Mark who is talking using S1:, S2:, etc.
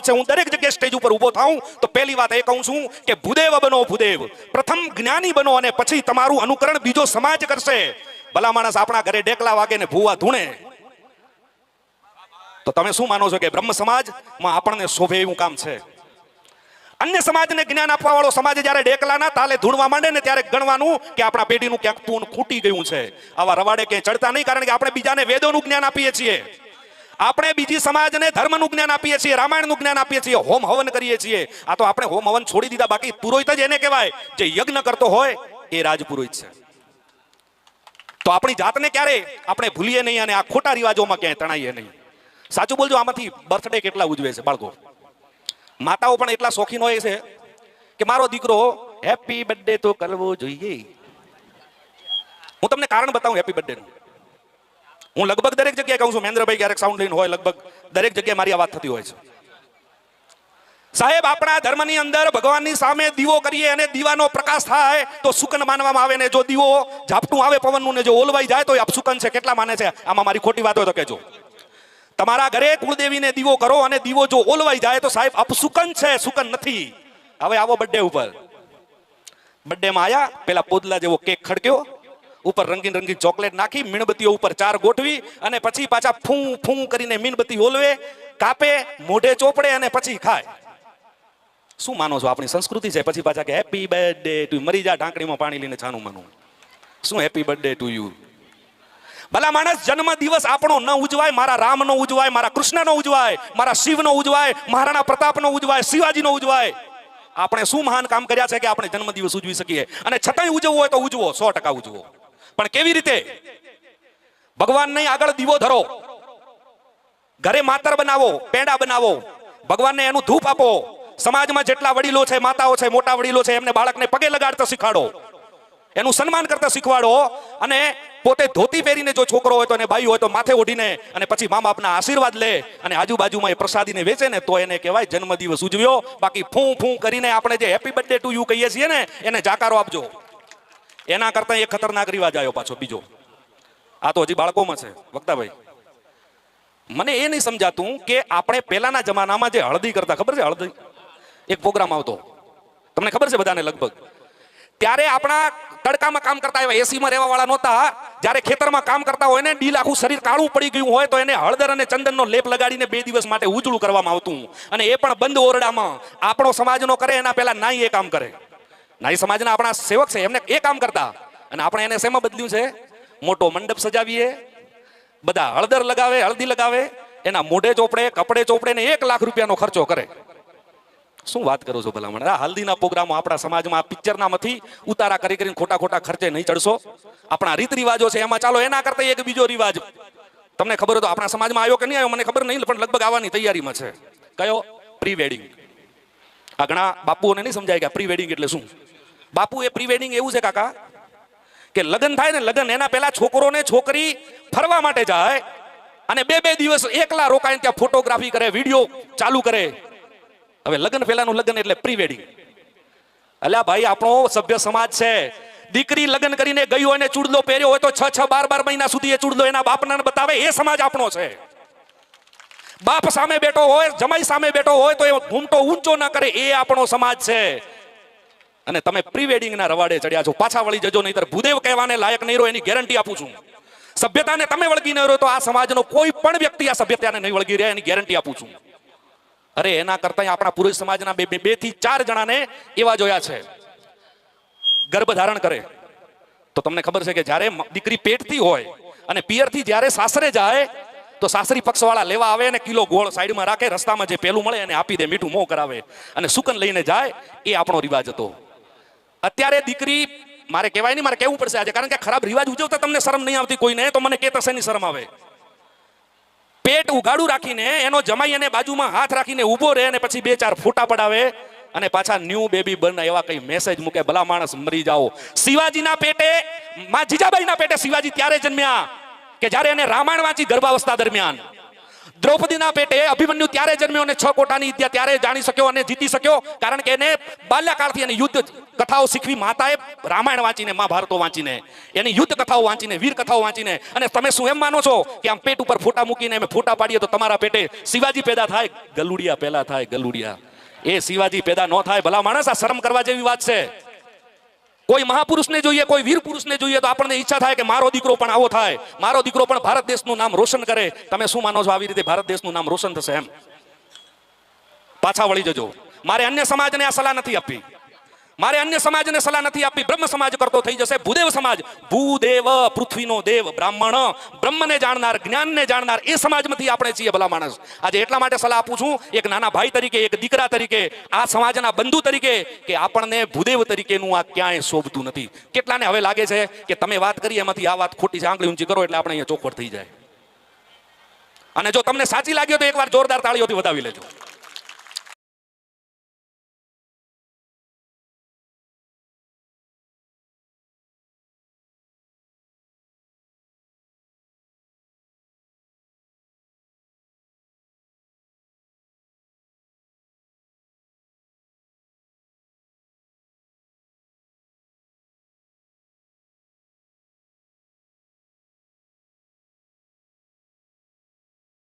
S1: છે, હું દરેક જગ્યાએ સ્ટેજ ઉપર ઊભો થાઉં તો પહેલી વાત એ કહું છું કે ભૂદેવ બનો ભૂદેવ, પ્રથમ જ્ઞાની બનો અને પછી તમારું અનુકરણ બીજો સમાજ કરશે. ભલા માણસ આપણા ઘરે ડેકલા વાગે ને ભૂવા ધૂણે તો તમે શું માનો છો કે બ્રહ્મ સમાજમાં આપણને શોભે એવું કામ છે? અન્ય સમાજને જ્ઞાન આપવા વાળો સમાજ જ્યારે ડેકલાના તાલે ધૂણવા માંડે ને ત્યારે ગણવાનું કે આપણા પેઢીનું ક્યાંક પૂન ખૂટી ગયું છે. આવા રવાડે ક્યાંય ચડતા નહીં, કારણ કે આપણે બીજાને વેદોનું જ્ઞાન આપીએ છીએ, આપણે બીજી સમાજને ધર્મનું જ્ઞાન આપીએ છીએ, રામાયણનું જ્ઞાન આપીએ છીએ, હોમ હવન કરીએ છીએ. આ તો આપણે હોમ હવન છોડી દીધા. બાકી પુરોહિત જ એને કહેવાય જે યજ્ઞ કરતો હોય એ રાજપુરોહિત છે. તો આપણી જાતને ક્યારે આપણે ભૂલીએ નહીં અને આ ખોટા રિવાજોમાં ક્યાંય તણાઈએ નહીં. સાચું બોલજો, આમાંથી બર્થડે કેટલા ઉજવે છે બાળકો? માતાઓ પણ એટલા શોખીન હોય છે કે મારો દીકરો હેપી બર્થડે તો કરવો જોઈએ. હું તમને કારણ બતાવું હેપી બર્થડે નું. હું લગભગ દરેક જગ્યાએ કહું છું, મહેન્દ્રભાઈ ક્યારેક સાઉન્ડ લઈને હોય, લગભગ દરેક જગ્યાએ મારી આ વાત થતી હોય છે. સાહેબ, આપણા ધર્મની અંદર ભગવાનની સામે દીવો કરીએ અને દીવાનો પ્રકાશ થાય તો સુકન માનવામાં આવે ને જો દીવો ઝાપટું આવે પવનનું ને જો ઓલવાઈ જાય તો એ અપસુકન છે. કેટલા માને છે? આમાં મારી ખોટી વાત હોય તો કહેજો. તમારા ઘરે કુળદેવીને દીવો કરો અને દીવો જો ઓલવાઈ જાય તો સાહેબ અપસુકન છે, સુકન નથી. હવે આવો બર્થડે ઉપર. બર્થડેમાં આયા, પેલા પોદલા જેવો કેક ખડક્યો, ઉપર રંગીન રંગીન ચોકલેટ નાખી, મીણબત્તીઓ ઉપર 4 ગોઠવી અને પછી પાછા ફૂં ફૂં કરીને મીણબત્તી ઓલવે, કાપે, મોઢે ચોપડે અને પછી ખાય. શું માનો છો? આપણી સંસ્કૃતિ છે. પછી પાછા કે હેપી બર્થડે ટુ. મરી જા ઢાંકણીમાં પાણી લઈને છાનું માનું. શું હેપી બર્થડે ટુ યુ? ભલા માણસ, જન્મ દિવસ આપણો ન ઉજવાય, મારા રામનો ઉજવાય, મારા કૃષ્ણનો ઉજવાય, મારા શિવનો ઉજવાય, મહારાણા પ્રતાપનો ઉજવાય, શિવાજીનો ઉજવાય. આપણે શું મહાન કામ કર્યા છે કે આપણે જન્મ દિવસ ઉજવી શકીએ? અને છતાંય ઉજવવો હોય તો ઉજવો, 100% ઉજવો. પણ કેવી રીતે? ભગવાનને આગળ દીવો ધરો, ઘરે માતર બનાવો, પેંડા બનાવો, ભગવાનને એનું ધૂપ આપો. સમાજમાં જેટલા વડીલો છે, માતાઓ છે, મોટા વડીલો છે, એમને બાળકને પગે લગાડતા શીખવાડો, એનું સન્માન કરતા શીખવાડો. અને પોતે ધોતી પહેરીને જો છોકરો હોય તો એને બાઈ હોય તો માથે ઓઢીને અને પછી મા બાપના આશીર્વાદ લે અને આજુબાજુમાં એ પ્રસાદીને વેચે ને તો એને કહેવાય જન્મદિવસ ઉજવ્યો. બાકી ફૂં ફૂં કરીને આપણે જે હેપી બર્થડે ટુ યુ કહીએ છીએ ને એને જાકારો આપજો. એના કરતા એક ખતરનાક રિવાજ આવ્યો પાછો બીજો. આ તો હજી બાળકોમાં છે. વક્તાભાઈ, મને એ નહીં સમજાતું કે આપણે પહેલાના જમાનામાં જે હળદી કરતા, ખબર છે? હળદી એક પ્રોગ્રામ આવતો, તમને ખબર છે બધાને લગભગ. ત્યારે આપણા તડકામાં કામ કરતા, એવા એસીમાં રહેવા વાળા નહોતા. જ્યારે ખેતરમાં કામ કરતા હોય ને, ડીલ આખું શરીર કાળું પડી ગયું હોય તો એને હળદર અને ચંદનનો લેપ લગાડીને 2 દિવસ માટે ઉજળું કરવામાં આવતું. અને એ પણ બંધ ઓરડામાં. આપણો સમાજનો કરે એના પહેલા નાઈ એ કામ કરે. નાઈ સમાજના આપણા સેવક છે, એમને એ કામ કરતા. અને આપણે એને શેમાં બદલ્યું છે? મોટો મંડપ સજાવીએ, બધા હળદર લગાવે, હળદી લગાવે, એના મોઢે ચોપડે, કપડે ચોપડે ને 1 લાખ રૂપિયાનો ખર્ચો કરે. શું વાત કરો છો ભલા મને? આ હલ્દીના પ્રોગ્રામો આપણા સમાજમાં પિક્ચરનામાંથી ઉતારા કરી કરીને ખોટા ખોટા ખર્ચે નહીં ચડશો. આપણા રીત રિવાજો છે એમાં ચાલો, એના કરતા એક બીજો રિવાજ તમને ખબર હોય તો આપણા સમાજમાં આવ્યો કે નહીં આવ્યો મને ખબર નહીં, પણ લગભગ આવવાની તૈયારીમાં છે. કયો? Pre wedding. આ ઘણા બાપુઓને નહીં સમજાય કે પ્રી વેડિંગ એટલે શું. બાપુ, એ પ્રી વેડિંગ એવું છે કાકા કે લગ્ન થાય ને, લગ્ન એના પહેલા છોકરો ને છોકરી ફરવા માટે જાય અને 2 દિવસ એકલા રોકાઈને ત્યાં ફોટોગ્રાફી કરે, વિડીયો ચાલુ કરે. હવે લગ્ન પહેલાનું લગ્ન એટલે પ્રી વેડિંગ. અલ્યા ભાઈ, આપણો સભ્ય સમાજ છે. દીકરી લગ્ન કરીને ગઈ હોય ને ચૂડલો પહેર્યો હોય તો 6-6, 12 મહિના સુધી એ ચૂડલો એના બાપના બતાવે. એ સમાજ આપણો છે. બાપ સામે બેઠો હોય, જમાઈ સામે બેઠો હોય તો એ ઘૂમટો ઊંચો ના કરે. એ આપણો સમાજ છે. અને તમે પ્રી વેડિંગના રવાડે ચડ્યા છો. પાછા વળી જજો, નહીતર ભૂદેવ કહેવાને લાયક નહીં રહો, એની ગેરંટી આપું છું. સભ્યતાને તમે વળગી ન રહો તો આ સમાજનો કોઈ પણ વ્યક્તિ આ સભ્યતાને નહીં વળગી રહે, એની ગેરંટી આપું છું. અરે એના કરતા આપણા પુરુષ સમાજના 2 થી 4 જણાને એવા જોયા છે. ગર્ભ ધારણ કરે તો તમને ખબર છે કે જ્યારે દીકરી પેટથી હોય અને પિયરથી જ્યારે સાસરે જાય તો સાસરી પક્ષવાળા લેવા આવે અને કિલો ગોળ સાઈડમાં રાખે, રસ્તામાં જે પેલું મળે એને આપી દે, મીઠું મોં કરાવે અને સુકન લઈને જાય. એ આપણો રિવાજ હતો. અત્યારે દીકરી, મારે કહેવાય નહીં, મારે કહેવું પડશે આજે, કારણ કે ખરાબ રિવાજ ઉજવતા તમને શરમ નહીં આવતી કોઈને, તો મને કહેતા શેની શરમ આવે? પેટ ઉગાડું રાખીને એનો જમાઈ અને બાજુમાં હાથ રાખીને ઊભો રહે અને પછી 2-4 ફોટા પડાવે અને પાછા ન્યૂ બેબી બર્ન એવા કઈ મેસેજ મૂકે. ભલા માણસ, મરી જાઓ. શિવાજીના પેટે, માં જીજાબાઈના પેટે શિવાજી ત્યારે જન્મ્યા કે જ્યારે એને રામાયણ વાંચી ગર્ભાવસ્થા દરમિયાન. દ્રૌપદીના પેટે અભિમન્યુ ત્યારે જન્મ્યો અને 6 કોટાની વિદ્યા ત્યારે જાણી શક્યો અને જીતી શક્યો, કારણ કે એને બાલ્યકાળથી એની યુદ્ધ કથાઓ શીખવી માતાએ, રામાયણ વાંચીને, મહાભારતો વાંચીને, એની યુદ્ધ કથાઓ વાંચીને, વીર કથાઓ વાંચીને. અને તમે શું એમ માનો છો કે આમ પેટ ઉપર ફોટા મૂકીને અમે ફોટા પાડીએ તો તમારા પેટે શિવાજી પેદા થાય? ગલુડિયા પેલા થાય, ગલુડિયા. એ શિવાજી પેદા ન થાય. ભલા માણસ, આ શરમ કરવા જેવી વાત છે. કોઈ મહાપુરુષને જોઈએ, કોઈ વીર પુરુષને જોઈએ તો આપણને ઈચ્છા થાય કે મારો દીકરો પણ આવો થાય, મારો દીકરો પણ ભારત દેશનું નામ રોશન કરે. તમે શું માનો છો આવી રીતે ભારત દેશનું નામ રોશન થશે? એમ પાછા વળી જજો. મારે અન્ય સમાજને આ સલાહ નથી આપવી, મારે અન્ય સમાજને સલાહ નથી આપવી. બ્રહ્મ સમાજ કરતો થઈ જશે. ભૂદેવ સમાજ, ભૂદેવ પૃથ્વીનો દેવ, બ્રાહ્મણ, બ્રહ્મને જાણનાર, જ્ઞાનને જાણનાર, એ સમાજમાંથી આપણે છીએ ભલા માણસ. આજે એટલા માટે સલાહ આપું છું, એક નાના ભાઈ તરીકે, એક દીકરા તરીકે, આ સમાજના બંધુ તરીકે, કે આપણને ભૂદેવ તરીકેનું આ ક્યાંય શોભતું નથી. કેટલાને હવે લાગે છે કે તમે વાત કરી એમાંથી આ વાત ખોટી છે, આંગળી ઊંચી કરો એટલે આપણે અહીંયા ચોખવટ થઈ જાય. અને જો તમને સાચી લાગ્યો તો એકવાર જોરદાર તાળીઓથી વધાવી લેજો.